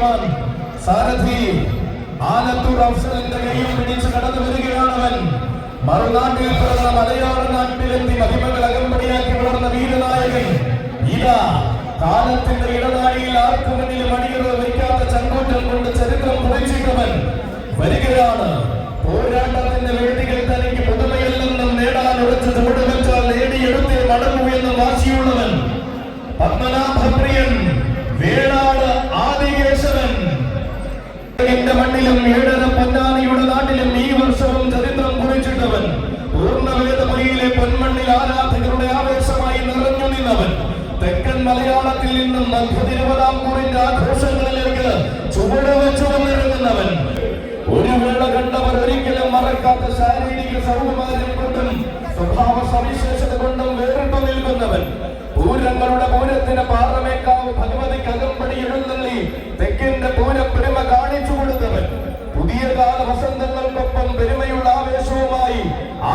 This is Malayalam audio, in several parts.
ശ്രീമാൻ സാരഥി ആലത്തൂർ അഫ്സലിന്റെ കയ്യിൽ പിടിച്ച് കടന്നു വരികയാണവൻ. മറുനാട്ടിൽ പിറന്ന മലയാള നാട്ടിലെത്തി മഹിമകൾ അകമ്പടിയാക്കി വളർന്ന വീരനായകൻ. ഇതാ കാലത്തിന്റെ ഇടനാഴിയിൽ ആർക്കു മുന്നിൽ മണികൾ വയ്ക്കാത്ത ചങ്കൂറ്റം കൊണ്ട് ചരിത്രം കുറിച്ചിട്ടവൻ വരികയാണ്. പോരാട്ടത്തിന്റെ വേദികൾ തനിക്ക് പുതുമയിൽ നിന്നും നേടാൻ ഉറച്ചു ചുവടുവെച്ചാൽ നേടിയെടുത്തേ മടങ്ങൂ എന്ന് വാശിയുള്ളവൻ. പത്മനാഭപ്രിയൻ വേണാട് ആദികേശവൻ. മണ്ണിലും ഏഴര പൊന്നാനിയുടെ നാട്ടിലും ഈ വർഷവും ചരിത്രം കുറിച്ചിട്ടവൻ. പൂർണ്ണവേദമയിലെ പൊന്മണ്ണിൽ ആരാധകരുടെ ആവേശമായി നിറഞ്ഞു നിന്നവൻ. തെക്കൻ മലയാളത്തിൽ നിന്നും മധ്യ തിരുവിതാംകൂറിന്റെ ആഘോഷങ്ങളിലേക്ക് ചുവട് വെച്ചു വന്നിറങ്ങുന്നവൻ. ഒരു വേള കണ്ടവർ ഒരിക്കലും മറക്കാത്ത ശാരീരിക സൗകുമാര്യം കൊണ്ടും സ്വഭാവ സവിശേഷത കൊണ്ടും വേറിട്ടു നിൽക്കുന്നവൻ. പൂരങ്ങളുടെ പൂരത്തിന് പാറമേക്കാവ് ഭഗവതിക്ക് അകമ്പടി എഴുന്നള്ളി തെക്കിന്റെ പൂരപ്പെരുമ കാണിച്ചു കൊടുത്തവൻ. പുതിയ കാല വസന്തങ്ങൾക്കൊപ്പം പെരുമയുള്ള ആവേശവുമായി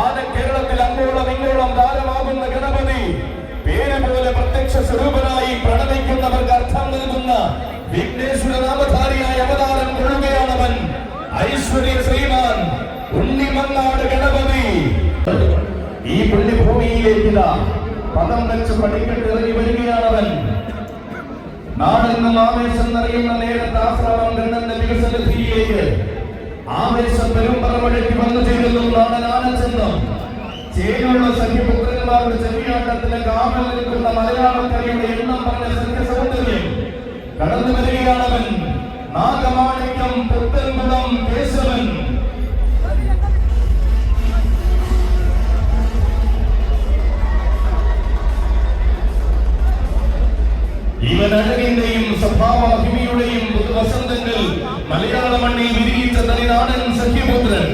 ആന കേരളത്തിൽ അങ്ങോളം ഇങ്ങോളം താരമാകുന്ന ഗണപതി പേര് പോലെ പ്രത്യക്ഷ സ്വരൂപനായി പ്രണമിക്കുന്നവർക്ക് അർത്ഥം നൽകുന്ന വിഘ്നേശ്വര നാമധാരിയായ അവതാരം കൊള്ളുകയാണവൻ. ഐശ്വര്യ ശ്രീമാൻ ഉണ്ണിമങ്ങാട് ഗണപതി ഈ പുണ്യഭൂമിയിലേക്ക് പദം വെച്ച് പടിക്കെട്ട് ഇറങ്ങി വരികയാണവൻ. നാടെന്നും ആവേശം നിറയുന്ന നേരത്തെ ആശ്രമം ഗണ്ണന്റെ വികസനത്തിലേക്ക് ആവേശം പെരുമ്പറമഴയ്ക്ക് വന്നു ചേരുന്നു നാടൻ ആനച്ചന്തം. ചേരുള്ള സഖ്യപുത്രന്മാരുടെ ചെവിയാട്ടത്തിന് കാവൽ നിൽക്കുന്ന മലയാളക്കരയുടെ എണ്ണം പറഞ്ഞ സഖ്യ സൗന്ദര്യം കടന്നു വരികയാണവൻ. നാഗമാണിക്യം പുത്തൻകുളം കേശവൻ. ഇവൻ അഴകിന്റെയും സ്വഭാവ മഹിമയുടെയും പുതുവസന്തങ്ങൾ മലയാള മണ്ണിൽ വിരിയിച്ച തനിനാടൻ സഖ്യപുത്രൻ.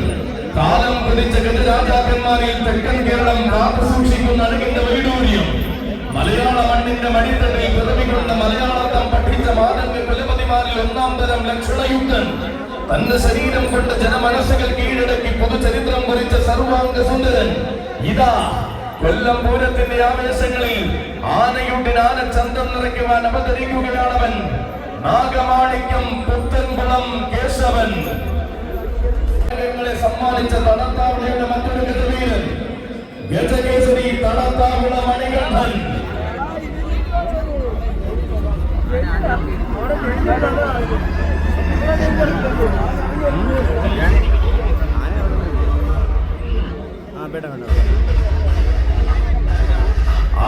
കാലം പ്രതിച്ച ഗജരാജാക്കന്മാരിൽ തെക്കൻ കേരളം കാത്തു സൂക്ഷിക്കുന്ന അഴകിന്റെ വൈഡൂര്യം. മലയാള മണ്ണിന്റെ മടിത്തട്ടിൽ പിറവികൊണ്ട മലയാളത്തം പഠിച്ച മാതംഗ കുലപതിമാരിൽ ഒന്നാം തരം ലക്ഷണയുക്തൻ. തന്റെ ശരീരം കൊണ്ട് ജനമനസ്സുകൾ കീഴടക്കി പൊതുചരിത്രം കുറിച്ച സർവാംഗ സുന്ദരൻ. ഇതാ കൊല്ലം പൂരത്തിന്റെ ആവേശങ്ങളിൽ ആനയുണ്ടിന് ആനച്ചന്തം നിറയ്ക്കുവാൻ അവതരിക്കുകയാണവൻ. നാഗമാണിക്യം പുത്തൻകുളം കേശവൻ. സമ്മാനിച്ച തടത്താവിളയുടെ മറ്റൊരു ഗജവീരൻ ഗജകേസരി തടത്താവിള മണികണ്ഠൻ.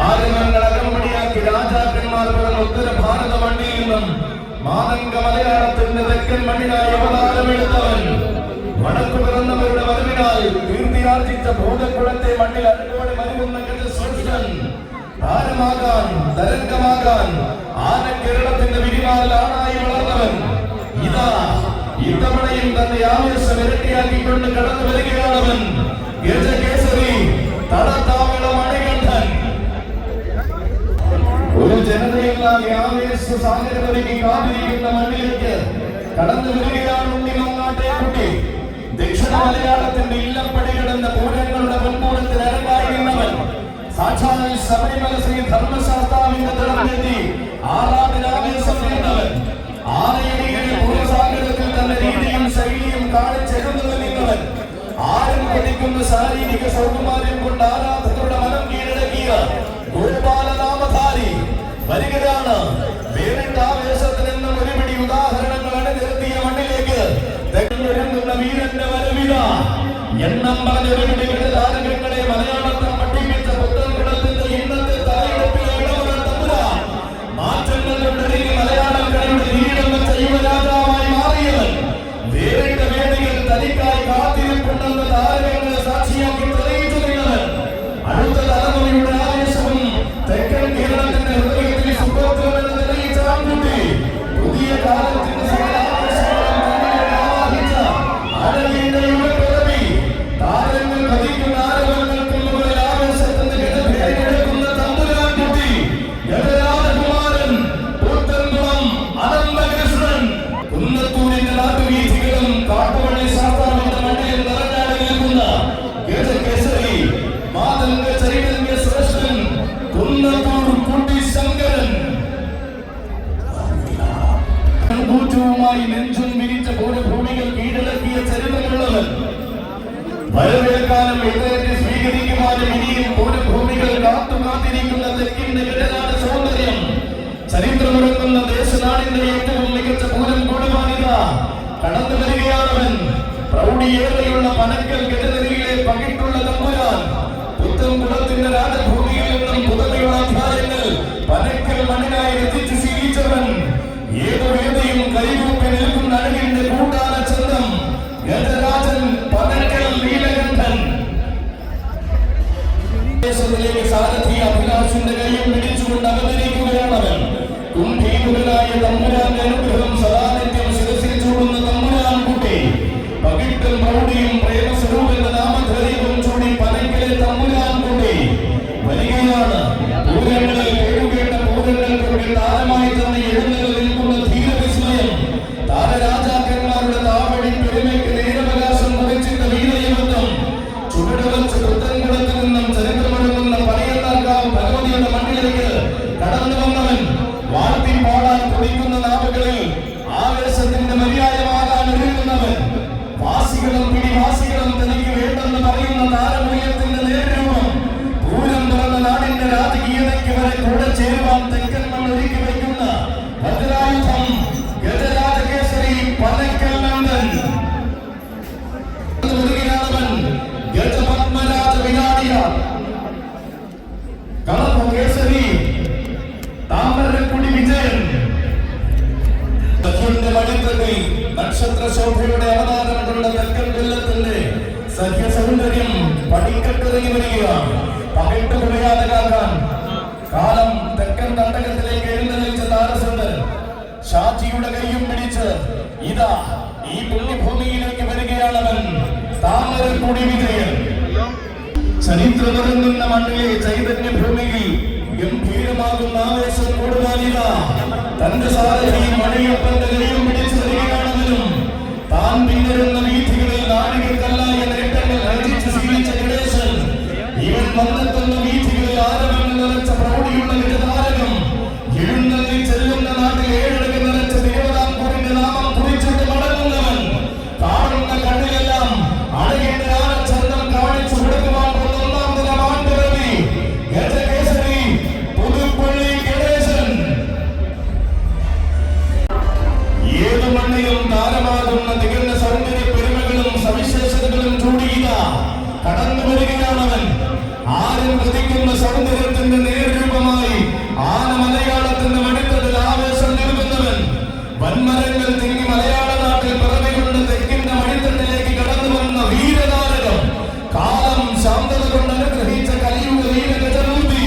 ആരങ്ങൾ അകമ്പടിയാക്കി രാജാക്കന്മാർ പറഞ്ഞ ഉത്തര ഭാരത മണ്ണിൽ നിന്നും മാതംഗ മലയാളത്തിന്റെ തെക്കൻ മണ്ണിനായി അവതാരമെടുത്തവൻ. വടക്കു പിറന്നവരുടെ വരവിനാൽ കീർത്തിയാർജിച്ച ഭൂതക്കുളത്തെ മണ്ണിൽ അഴകോടെ മരുകുന്ന ഗജശ്രേഷ്ഠൻ. താരമാകാൻ തരംഗമാകാൻ ആന കേരളത്തിന്റെ വിരിമാറിൽ ആണായി വളർന്നവൻ. ഇതാ ഇത്തവണയും തന്റെ ആവേശം ഇരട്ടിയാക്കിക്കൊണ്ട് കടന്നു വരികയാണവൻ. ഗജകേസരി തടത്താവിള മണികണ്ഠൻ. ഒരു ജനതയെല്ലാം ആവേശ സാഗരതയ്ക്ക് കാത്തിരിക്കുന്ന മണ്ണിലേക്ക് കടന്നു വരികയാണ് ഉണ്ണിമങ്ങാട്ടെ കുട്ടി. ദക്ഷിണ മലയാളത്തിന്റെ ഇല്ലപ്പടി കിടന്ന പൂരങ്ങളുടെ മുൻകൂടത്തിൽ അരങ്ങായിരുന്നവൻ. സാക്ഷാൽ ശബരിമല ശ്രീ ധർമ്മശാസ്താവിന്റെ തിളങ്ങെത്തി ആറാമിനാവേശം നേർന്നവൻ. ആനയടികളിൽ പൂരസാഗരത്തിൽ തന്റെ രീതിയും ശൈലിയും കാണിച്ചെഴുന്നു നിന്നവൻ. ആരും പഠിക്കുന്ന ശാരീരിക സൗകുമാര്യം കൊണ്ട് ആരാധകരുടെ മനം കീഴടക്കിയ ഗോപാലനാമധാരി വരികയാണ്. വേറിട്ട ആവേശത്തിൽ നിന്നും ഒരുപിടി ഉദാഹരണങ്ങൾ അണിനിരത്തിയ മണ്ണിലേക്ക് തെങ്ങൊരുങ്ങുന്ന വീരന്റെ വരവിത. എണ്ണം പറഞ്ഞൊരുപിടി താരകങ്ങളെ മലയാളത്തിൽ പഠിപ്പിച്ച പുത്തൻകുളത്തിന്റെ ഇന്നത്തെ തലയെടുപ്പിലെ ഇളവൻ തമ്പുരാൻ. മാറ്റങ്ങളുടെ മലയാളം കളിയുടെ വീരം വെച്ച യുവരാജാവായി മാറിയവൻ. വേറിട്ട വേദികൾ തനിക്കായി കാത്തിരിപ്പുണ്ടെന്ന് താരകങ്ങളെ സാക്ഷിയാക്കി തെളിയിച്ചു നിന്നവൻ. അടുത്ത തലമുറയുടെ ആവേശവും തെക്കൻ കേരളത്തിന്റെ ഹൃദയത്തിൽ സുഖോത്തരമെന്ന് തെളിയിച്ച ആൺകുട്ടി. പുതിയ കാലത്തിന്റെ താരങ്ങൾ ഭരിക്കുന്ന ആരവങ്ങൾക്കും മുകളിൽ ആവേശത്തിന്റെ ഗജഭേരിയെടുക്കുന്ന തമ്പുരാൻ കുട്ടി. ഗജരാജകുമാരൻ പുത്തൻകുളം അനന്തകൃഷ്ണൻ. കുന്നത്തൂരിന്റെ നാട്ടുവീഥികളും കാട്ടുവള്ളി ശാസ്താവിന്റെ മണ്ണിൽ നിറഞ്ഞാടി നിൽക്കുന്ന ഗജകേസരി മാതംഗ ചൈതന്യ ശ്രേഷ്ഠൻ കുന്നത്തൂർ കുട്ടി ശങ്കരൻ. ഊർജവുമായി നെഞ്ചും വിരിച്ച ഭൂമികൾ കീഴടക്കിയ ചരിത്രമുള്ളവൻ. വരവേൽക്കാനും എതിരേറ്റ് സ്വീകരിക്കുവാനും ഇനിയും ഭൂമികൾ കാത്തുകാത്തിരിക്കുന്ന തെക്കിന്റെ ഇടനാട് സൗന്ദര്യം. ചരിത്രമൊരുക്കുന്ന ദേശനാടിന്റെ ഏറ്റവും മികച്ച പൂരം കൂടുവാനിത കടന്നു വരികയാണവൻ. പ്രൗഢിയേറെയുള്ള പനക്കൽ ഗജനിരയിലെ പകിട്ടുള്ള തമ്പുരാൻ. പുത്തൻകുളത്തിന്റെ രാജഭൂമിയിൽ നിന്നും പുതുമയുള്ള അധ്യായങ്ങൾ പനക്കൽ മണ്ണിനായി രചിച്ച് ശീലിച്ചവൻ. ഏതു വേദിയും കൈകൂപ്പി നിൽക്കുന്ന അഴകിന്റെ കൂട്ടാന ചന്തം ഗജരാജൻ പനക്കൽ നീലകണ്ഠൻ. ദേശത്തിലേക്ക് സാരഥി അഭിലാഷിന്റെ കൈയും പിടിച്ചുകൊണ്ട് അവതരിക്കുകയാണവൻ. കുംഭീമുഖനായ തമ്പുരാന്റെ അനുഗ്രഹം സദാനിത്യം ശിരസിൽ ചൂടുന്ന തമ്പുരാൻ കുട്ടി. പകിട്ടും പ്രൗഢിയും പ്രേമസ്വരൂപന്റെ നാമധേയവും ചൂടി പനക്കലെ തമ്പുരാൻ കുട്ടി വരികയാണ്. പൂരങ്ങളിൽ കേടുകേട്ട പൂരങ്ങൾക്ക് താരമായി തന്നെ എഴുന്നേറ്റ് നിൽക്കുന്ന ധീരവിസ്മയം. താരരാജാക്കന്മാരുടെ താവടി പെരുമയ്ക്ക് നേരവകാശം കുറിച്ചിട്ട വീരയുദ്ധം. ചുവടുവച്ച് പുത്തൻകുളത്തിൽ നിന്നും ചരിത്രമൊഴുകുന്ന പനയത്താർക്കാവ് ഭഗവതിയുടെ മണ്ണിലേക്ക് കടന്നു വന്നവൻ. വാഴ്ത്തി പാടാൻ കൊതിക്കുന്ന നാവുകളിൽ ആവേശത്തിന്റെ മര്യാദമാകാൻ ഒരുങ്ങുന്നവൻ. വാസികളും പിടിവാസികളും തനിക്ക് വേണ്ടെന്ന് പറയുന്ന താരമൂല്യത്തിന്റെ നേരരൂപം. പൂരം തുറന്ന നാടിന്റെ രാജകീയതയ്ക്ക് വരെ കൂടെ ചേരുവാൻ തെക്കൻ മണ്ണ് ഒരുക്കി വയ്ക്കുന്ന ഭദ്രായുധം ഗജരാജകേസരി പനക്കൽ നന്ദൻ. ഗജപത്മരാജ വിനാടിയ കളഭകേസരി താമരക്കുടി വിജയൻ. സഖ്യന്റെ മടിത്തട്ടിൽ നക്ഷത്ര ശോഭയുടെ അവതാരം കൊണ്ട തെക്കൻ കൊല്ലത്തിന്റെ സഖ്യ സൗന്ദര്യം പടിക്കെട്ടിറങ്ങി വരികയാണ്. പകിട്ട് കുറയാതെ കാക്കാൻ കാലം തെക്കൻ തട്ടകത്തിലേക്ക് എഴുന്നള്ളിച്ച താരസുന്ദരൻ ഷാജിയുടെ കൈയും പിടിച്ച് ഇതാ ഈ പുണ്യഭൂമിയിലേക്ക് വരികയാണവൻ താമരക്കുടി വിജയൻ. ചരിത്രമൊരുങ്ങുന്ന മണ്ണിലെ ചൈതന്യ ഭൂമിയിൽ ഗംഭീരമാകുന്ന ആവേശം കൂടുവാനില്ല. തന്റെ സാരഥി മണിയപ്പന്റെ കൈയും പിടിച്ചു വരികയാണവനും. താൻ പിന്നരുന്ന വീഥികളിൽ നാഴികക്കല്ലായ നേട്ടങ്ങൾ രചിച്ച് ശീലിച്ച ഗണേശൻ. ഇവൻ വന്നെത്തുന്ന വീഥികളിൽ ആരവങ്ങൾ നിറച്ച പ്രൗഢിയുള്ള ഗജതാരകം. എഴുന്നള്ളി ചെല്ലുന്ന നാട്ടിൽ ഏഴഴക് നിറച്ച തിരുവിതാംകൂറിന്റെ നാമം കുറിച്ചിട്ട് മടങ്ങുന്നവൻ. കാണുന്ന കണ്ണിലെല്ലാം അഴകിന്റെ ആനച്ചന്തം കാണിച്ചു കൊടുക്കുവാൻ ഒന്നാം ദിനം ആണ്ടുറവി ഗജകേസരി പുതുപ്പള്ളി ഗണേശൻ. ഏതു മണ്ണിലും താരമാകുന്ന തികഞ്ഞ സൗന്ദര്യ പെരുമകളും സവിശേഷതകളും ചൂടിയില്ല കടന്നു വരികയാണവൻ. ആരും പ്രതിക്കുന്ന സൗന്ദര്യത്തിന്റെ നേർരൂപമായി ആന മലയാളത്തിന്റെ മടിത്തട്ടിൽ ആവേശം നൽകുന്നവൻ. വൻമരങ്ങൾ തിങ്ങി മലയാള നാട്ടിൽ പിറവികൊണ്ട് തെക്കിന്റെ മടിത്തട്ടിലേക്ക് കടന്നു വന്ന വീരതാരകം. കാലം ശാന്തത കൊണ്ട് അനുഗ്രഹിച്ച കലിയുഗ വീരഗജമൂർത്തി.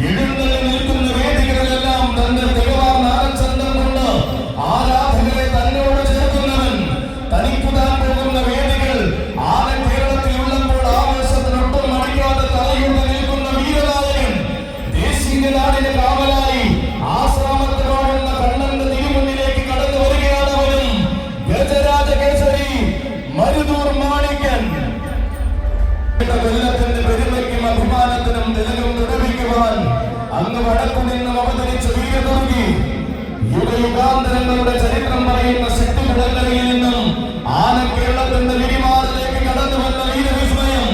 എഴുന്നള്ളി നിൽക്കുന്ന വേദികളിലെല്ലാം തന്റെ തികവാർന്ന ആനച്ചന്തം കൊണ്ട് ആരാധകരെ തന്നോട് ചേർക്കുന്നവൻ. തനിക്കുതാൻ പോകുന്ന വേദികൾ ആന കേരളത്തിൽ ഉള്ളപ്പോൾ ആവേശത്തിനൊട്ടും മടിക്കാതെ തലയുണ്ട് നിൽക്കുന്ന വീരനായകൻ. ദേശീയ നാടിന് കാവലായി ആശ്രാമത്തിൽ വാഴുന്ന കണ്ണന്റെ തിരുമുന്നിലേക്ക് കടന്നു വരികയാണവനും ഗജരാജകേസരി മരുതൂർ മാണിക്യൻ. കൊല്ലത്തിന്റെ പെരുമയ്ക്കും അഭിമാനത്തിനും തിലകം തുടവിക്കുവാൻ അങ്ങ് വടക്കു നിന്നും അവതരിച്ച വീരതുർഗി. യുഗയുഗാന്തരങ്ങളുടെ ചരിത്രം പറയുന്ന ശക്തികുടങ്ങളിൽ നിന്നും ആന കേരളത്തിന്റെ വിരിമാറിലേക്ക് കടന്നു വന്ന വീരവിസ്മയം.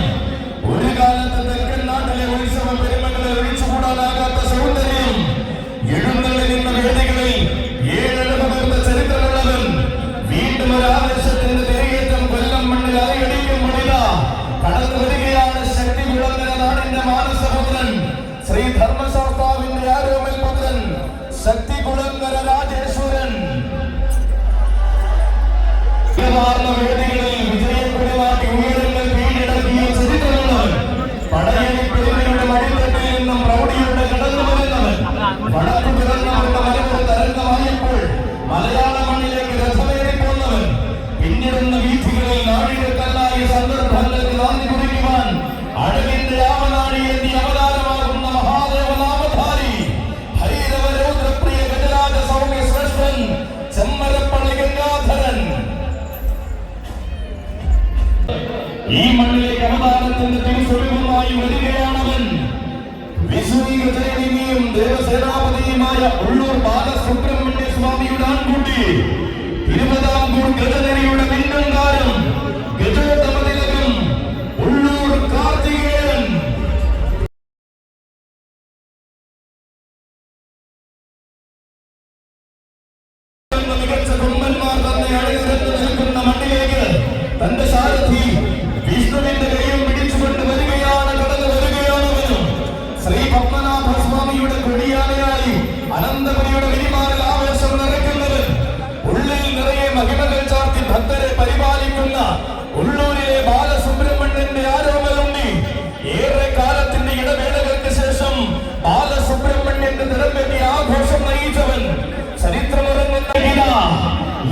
ഒരു കാലത്ത് തെക്കൻ നാട്ടിലെ ഉത്സവ പെരുമകളെ ഒഴിച്ചുകൂടാനാകാത്ത സൗന്ദര്യം. എഴുന്നള്ളി നിന്ന വേദികളിൽ ഏഴഴകുതീർത്ത ചരിത്രമുള്ളവൻ. വീണ്ടും ഒരു ആവേശത്തിന്റെ തിരയേറ്റം കൊല്ലം മണ്ണിൽ അരയടിക്കുമ്പോഴിത കടന്നു വരികയാണ് ശക്തികുളങ്ങര നാടിന്റെ മാനസപുത്രൻ. ശ്രീ ധർമ്മശാസ്താവിന്റെ ആരോമൽ പുത്രൻ ശക്തികുളങ്ങര രാജേശ്വരൻ. വേദികളിൽ വിജയപ്പെടുവാക്കി ഉയരങ്ങൾ കീഴടക്കിയ ചരിത്രമുള്ളവൻ. പടയണി പെരുമയുടെ മടിത്തട്ടിൽ നിന്നും പ്രൗഢിയുടെ കടന്നു വരുന്നവൻ. വടക്കു പിറന്നവരുടെ മലയുടെ തരംഗമായപ്പോൾ മലയാള മണ്ണിലേക്ക് രഥമേറിപ്പോന്നവൻ. പിന്നിടുന്ന വീഥികളിൽ നാഴികക്കല്ലായ സന്ദർഭങ്ങൾക്ക് നാന്ദി കുറിക്കുവാൻ അഴകിന്റെ ആവനാഴി എന്നീ അവതാരമാകുന്ന മഹാദേവനാമധാരി ഭൈരവരൗദ്രപ്രിയ ഗജരാജ സൗമ്യ ശ്രേഷ്ഠൻ ചെമ്മരപ്പള്ളി ഗംഗാധരൻ. ഈ മണ്ണിലേക്ക് അവതാരത്തിന്റെ തിരുസ്വരൂപമായി വരികയാണവൻ. വിശ്വീകൃതയും ദേവസേനാപതിയുമായ ഉള്ളൂർ ബാലസുബ്രഹ്മണ്യ സ്വാമിയുടെ ആൺകുട്ടി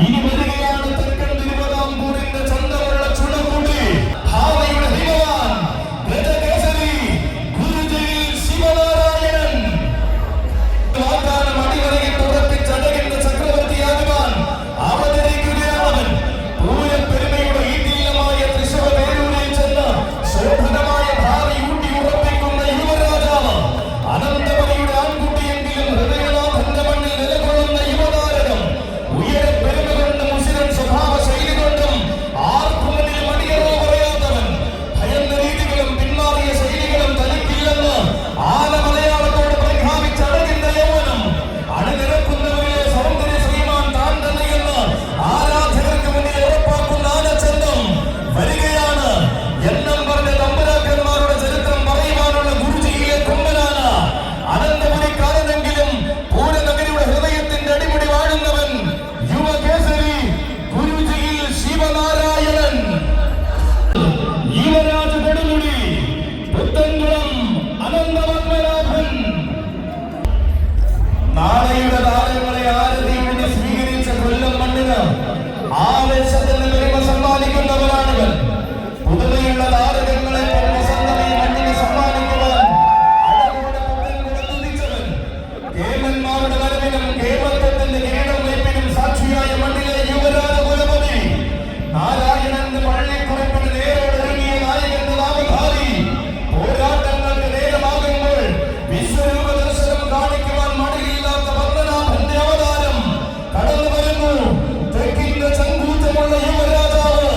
ഇനി വരികയാണ് തെക്കൻ തിരുവിതാംകൂറിന്റെ ചന്തമുള്ള ചുണക്കുടി ഭാവയുടെ ഹിമവാൻ ഗജകേസരി ഗുരുജയിൽ ശിവനാരായണൻ വാഗ്ദാനം അടിവരയിൽ ഉറപ്പിച്ചടകിന്റെ ചക്രവർത്തിയാകുവാൻ അവതരിക്കുകയാണവൻ. പൂരപ്പെരുമയുടെ ഈതീയമായ തൃശ്ശൂർ പേരൂരിൽ ചെന്ന് ശോഭനമായ ഭാവി ഊട്ടി ഉറപ്പിക്കുന്ന യുവരാജാവ് അനന്തമണിയുടെ ആൺകുട്ടിയെങ്കിലും ഹൃദയനാഥന്റെ മണ്ണിൽ നിലകൊള്ളുന്ന യുവതാരകം ഉയരെ പെരുമ കൊണ്ടും മുഷിരൻ സ്വഭാവ ശൈലി കൊണ്ടും ആർക്കും മുന്നിൽ മടിയറോ പറയാത്തവൻ. ഭയന്ന രീതികളും പിന്മാറിയ ശൈലികളും തനിക്കില്ലെന്ന് ആന മലയാളത്തോട് പ്രഖ്യാപിച്ച അഴകിന്റെ യൗവനം അണിനിരക്കുന്നവരിലെ സൗന്ദര്യ ശ്രീമാൻ താൻ തന്നെയെന്ന് ആരാധകർക്ക് മുന്നിൽ ഉറപ്പാക്കുന്ന ആനച്ചന്തം വരികയാണ്. എണ്ണം പറഞ്ഞ തമ്പുരാക്കന്മാരുടെ ചരിത്രം പറയുവാനുള്ള ഗുരുജിയിലെ കൊമ്പനാന അനന്തപുരിക്കാരനെങ്കിലും പൂരനഗരിയുടെ ഹൃദയത്തിന്റെ അടിമുടി വാഴുന്നവൻ യുവകേസരി ഗുരുജിയിൽ ശിവനാരായണൻ യുവരാജ കൊടുമുടി പുത്തൻകുളം അനന്തപത്മനാഭൻ. നാളെയുടെ താരങ്ങളെ ആരതിയൊഴിഞ്ഞ് സ്വീകരിച്ച കൊല്ലം മണ്ണിന് ആവേശത്തിന് പെരുമ സമ്മാനിക്കുന്നവരാണിവൻ. പുതുമയുള്ള താരകങ്ങളെ വസന്തമേ മണ്ണിന് സമ്മാനിക്കുവാൻ അഴകോടെ പുത്തൻകുളം തുതിച്ചവൻ. കേമന്മാരുടെ വരവിനും കേമത്വത്തിന്റെ കിരീടം വയ്പ്പിനും സാക്ഷിയായ മണ്ണിലെ യുവരാജ കുലപതി നാരായണന്റെ പള്ളിക്കുറിപ്പിന് നേരോടിറങ്ങിയ നായകന്റെ നാമധാരി. പോരാട്ടങ്ങൾക്ക് നേരമാകുമ്പോൾ വിശ്വരൂപ ദർശനം കാണിക്കുവാൻ മടിയില്ലാത്ത പത്മനാഭന്റെ അവതാരം കടന്നു വരുന്നു. തെക്കിന്റെ ചങ്കൂറ്റമുള്ള യുവരാജാവ്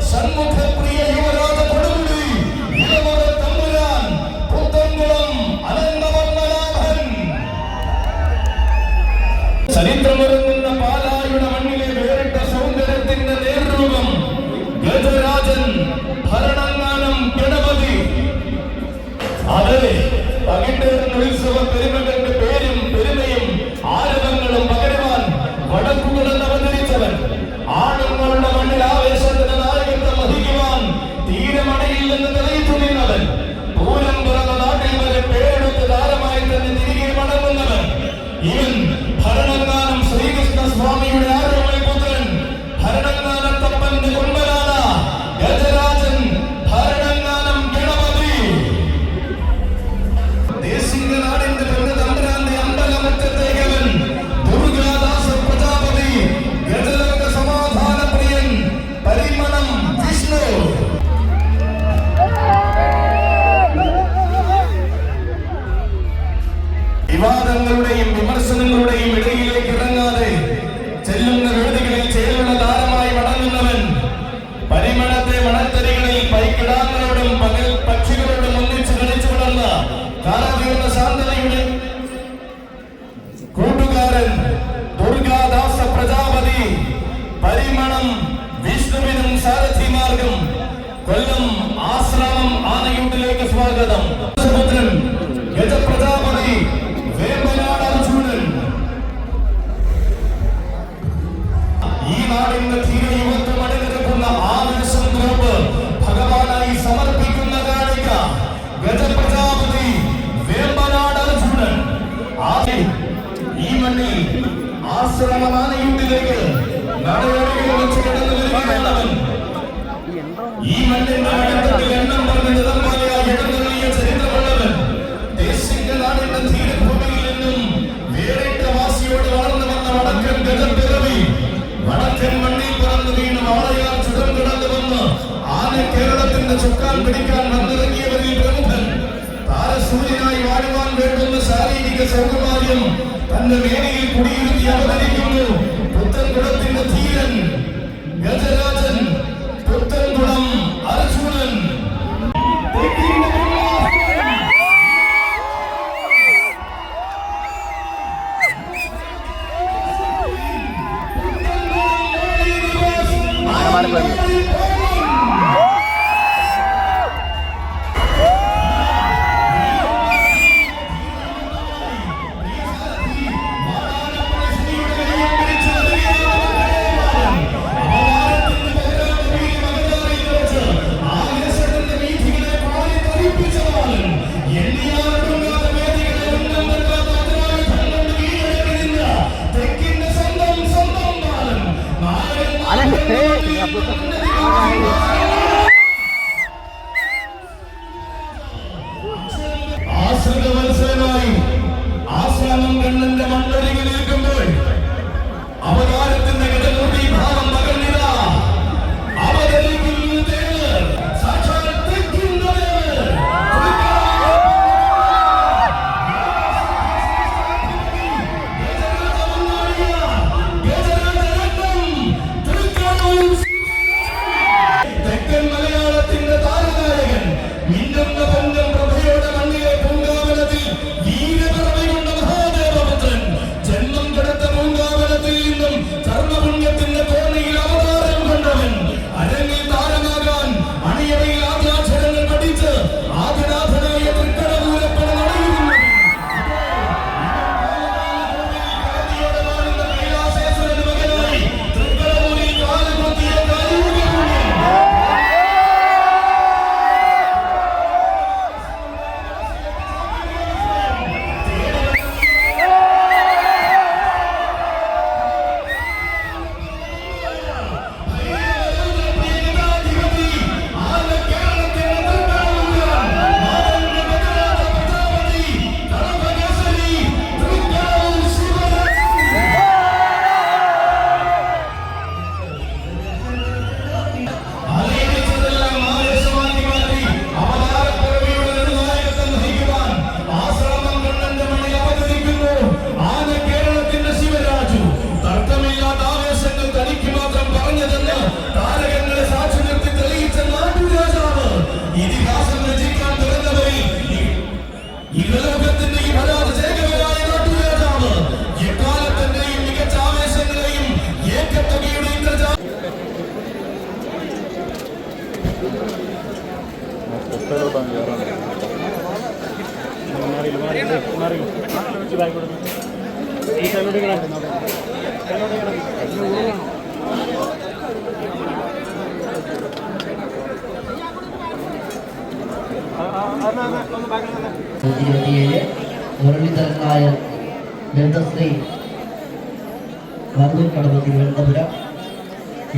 ഷൺമുഖപ്രിയ യുവരാജ കൊടുമുടി ഇളമുറ തമ്പുരാൻ പുത്തൻകുളം അനന്തപത്മനാഭൻ. ചരിത്രമൊരുങ്ങുന്ന പാലായുടെ മണ്ണിലെ വേറിട്ട സൗന്ദര്യത്തിന്റെ നേർരൂപം ഗജരാജൻ ഭരണങ്ങാനം ഗണപതി. അതെ, പകിട്ടേറുന്ന ഉത്സവ പെരുമകളുടെ പേരും പെരുമയും ആരവങ്ങളും പകരുവാൻ വടക്കുകിടന്ന് അവതരിച്ചവൻ. ആണുങ്ങളുടെ മണ്ണിൽ ആവേശത്തിന് നായകത്വം വഹിക്കുവാൻ തീരമണയില്ലെന്ന് തെളിയിച്ചു നിന്നവൻ. പൂരം പിറന്ന നാട്ടിൽ വരെ പേരെടുത്ത് താരമായി തന്നെ തിരികെ മടങ്ങുന്നവൻ. ഇവൻ ഭരണങ്ങാനം ശ്രീകൃഷ്ണ സ്വാമിയുടെ ആരോമൽ പുത്രൻ ഭരണങ്ങാനത്തപ്പന്റെ കൊമ്പനാന ഗജരാജൻ ഭരണങ്ങാനം ഗണപതി. ദേശിംഗനാടിന്റെ പെണ്ണ് തമ്പുരാന്റെ അമ്പലമുറ്റത്തേക്കവൻ ദുർഗാദാസ പ്രജാപതി ഗജലോക സമാധാന പ്രിയൻ പരിമണം വിഷ്ണു. വിവാദങ്ങളുടെയും വിമർശനങ്ങളുടെയും ഇടയിലേക്ക് ഇറങ്ങാതെ ചെല്ലുന്ന വേദികളിൽ ചേരുള്ള താരമായി മടങ്ങുന്നവൻ. പരിമളത്തെ മണത്തരികളിൽ പൈക്കിടാങ്ങളോടും പകൽ പക്ഷികളോടും ഒന്നിച്ച് കളിച്ചു വളർന്ന കാലതീർന്ന ശാന്തതയുടെ കൂട്ടുകാരൻ ദുർഗാദാസ പ്രജാപതി പരിമണം വിഷ്ണുവിനും സാരഥി മാർഗം കൊല്ലം ആശ്രമം ആനയൂട്ടിലേക്ക് സ്വാഗതം. പുത്രൻ ഗജപ്രജാപതി വേമ്പനാട് അർജുനൻ ഈ നാടിന്റെ ധീര യുവത്വം അണിനിരക്കുന്ന ആവേശം ഗ്രൂപ്പ് ഭഗവാനായി സമർപ്പിക്കുന്ന കാണിക ഗജപ്രജാപതി വേമ്പനാട് അർജുനൻ. ഈ മണ്ണിൽ ആശ്രമമാനയൂട്ടിലേക്ക് നടവഴികൾ വെച്ച് കിടന്നു വരികയാണവൻ. ഈ മണ്ണിന്റെ അടിത്തട്ടിൽ എണ്ണം പറഞ്ഞ ജനന്മാരെയായി ഇടനീയ ചരിത്രമുള്ളവൻ. ദേശിംഗനാടിന്റെ ധീരഭൂമിയിൽ നിന്നും വേറിട്ട വാസിയോട് വളർന്നു വന്ന വടക്കൻ ഗജപിറവി. വടക്കൻ മണ്ണിൽ പറന്നു വീണ് വാളയാർ ചുരം കിടന്നു വന്ന് ആന കേരളത്തിന്റെ ചുക്കാൻ പിടിക്കാൻ വന്നിറങ്ങിയവരിൽ പ്രമുഖൻ. താരസൂര്യനായി വാഴുവാൻ വേണ്ടുന്ന ശാരീരിക സൗകുമാര്യം തന്റെ മേനയിൽ കുടിയിരുത്തി അവതരിക്കുന്നു പുത്തൻകുളത്തിന്റെ ധീരൻ ഗജരാജൻ പുത്തൻകുളം അർജുനൻ. ആശ്രിത മത്സരമായി ആശ്രാമം കണ്ണന്റെ മണ്ണൊരുങ്ങി നിൽക്കുമ്പോൾ അവതാരത്തിന്റെ കിടങ്ങൂട്ടി ഭാവം പകർന്നിത അവതരിക്കുന്നു ദേവർ സാക്ഷാൽ തെക്കിന്നവർ തെക്കൻ മലയാളത്തിന്റെ താരനായകൻ മിന്നുന്ന പൊന്നും പ്രഭയുടെ മണ്ണിലെ പൂങ്കാവനത്തിൽ വീരപ്രഭയുണ്ട മഹാദേവപുത്രൻ ജന്മം കൊടുത്ത പൂങ്കാവനത്തിൽ നിന്നും കർമ്മപുണ്യത്തിന്റെ കോണിയിൽ അവതാരം കൊണ്ടവൻ അരങ്ങിൽ താരമാകാൻ അണിയറയിൽ ആദ്യാക്ഷരങ്ങൾ പഠിച്ച് ആദിനാഥനായ തൃക്കടമൂലപ്പണ നടയുന്നു കൈലാസേശ്വരന് മകനായി തൃക്കടമൂരിൽ കാലുകുത്തിയ കാലിയുഗപുണ്യൻ ഇതിഹാസം രചിക്കാൻ തുറന്നവരിൽ ഇഹലോകത്തിന്റെ ഈ പരാത ചേകവരായ നാട്ടുരാജാവ് എക്കാലത്തിന്റെയും മികച്ച ആവേശങ്ങളെയും ഏക്കത്തകയുടെ ഇന്ദ്രജാ മുരളീധരനായ ബന്ധശ്രീ വരൂർ കടവ് Thiruvananthapuram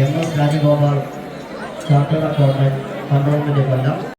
MS Rajagopal chartered accountant കൺട്രോൾമെന്റ് കൊല്ലം